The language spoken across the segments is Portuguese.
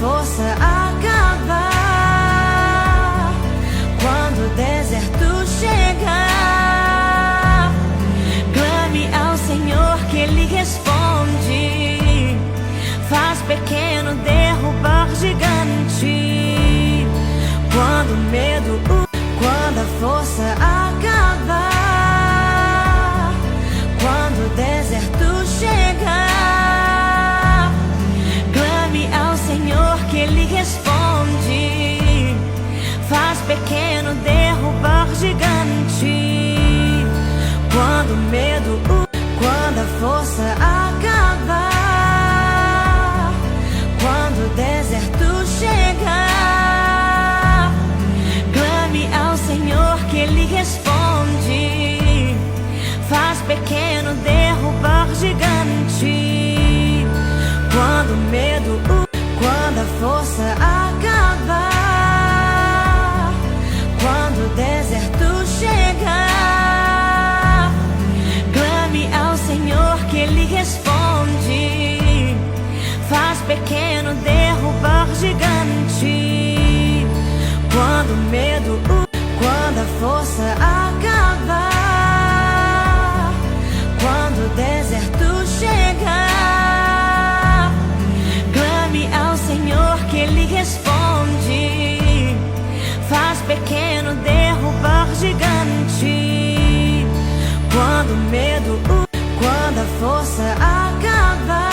força acabar, quando o deserto chegar, clame ao Senhor que Ele responde. Faz pequeno derrubar gigante. Quando o medo, quando a força acabar, quando o deserto chegar, clame ao Senhor que Ele responde. Faz pequeno derrubar gigante. Quando o medo, quando a força acabar, quando o deserto chegar, clame ao Senhor que Ele responde. Faz pequeno derrubar gigante. Quando o medo, quando a força acabar, quando o deserto chegar, clame ao Senhor que Ele responde. Faz pequeno derrubar gigante. Quando o medo, quando a força acabar, quando o deserto chegar, clame ao Senhor que Ele responde. Faz pequeno derrubar gigante. Quando o medo, quando a força acabar,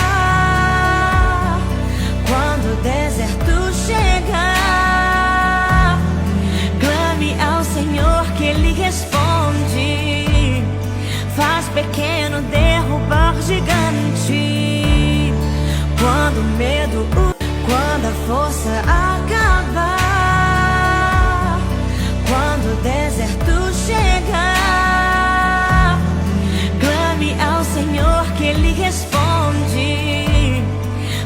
quando o deserto chegar, clame ao Senhor que Ele responde. Faz pequeno derrubar gigante. Quando o medo, quando a força acabar, quando o deserto chegar, clame ao Senhor que Ele responde.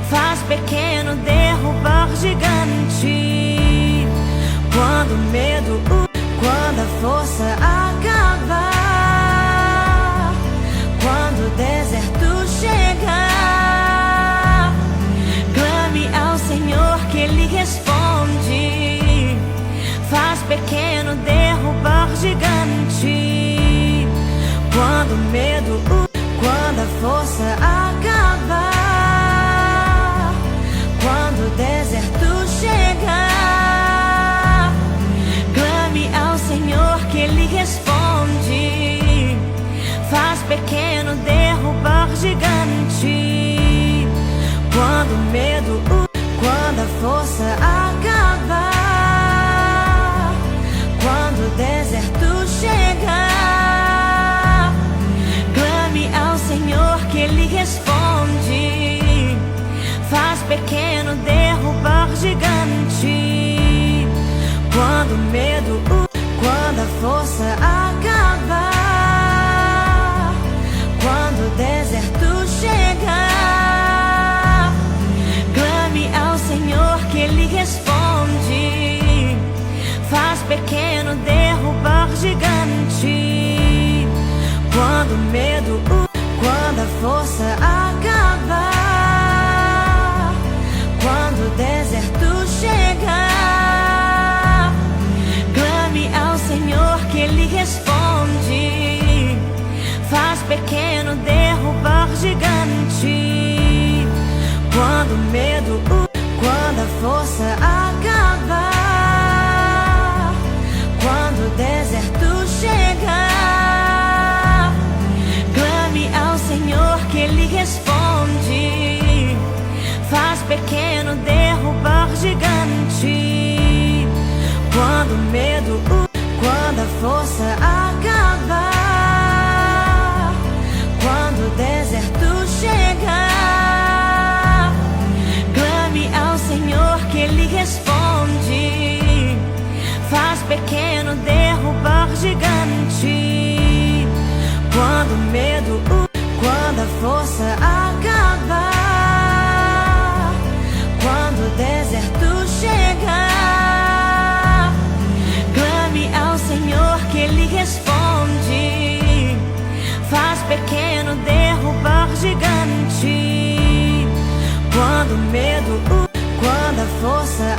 Faz pequeno derrubar gigante. Quando o medo, quando a força acabar, quando o deserto chegar, clame ao Senhor que Ele responde. Faz pequeno derrubar gigante. Quando o medo, quando a força acabar, quando o deserto chegar, clame ao Senhor que Ele responde. Faz pequeno derrubar gigante. Quando o medo, quando a força acabar, quando o deserto chegar, clame ao Senhor que Ele responde. Faz pequeno derrubar gigante. Quando o medo, quando a força acabar, quando o deserto chegar, clame ao Senhor que Ele responde. Faz pequeno derrubar gigante. Quando o medo, quando a força acabar, quando o deserto chegar, clame ao Senhor que Ele responde. Faz pequeno derrubar gigante. Quando o medo, quando a força acabar, quando o deserto chegar, clame ao Senhor que Ele responde. Faz pequeno derrubar gigante. Quando o medo, quando a força acabar, quando o deserto chegar, clame ao Senhor que Ele responde. Faz pequeno derrubar gigante. Quando o medo, quando a força acabar, quando o deserto chegar, clame ao Senhor que Ele responde. força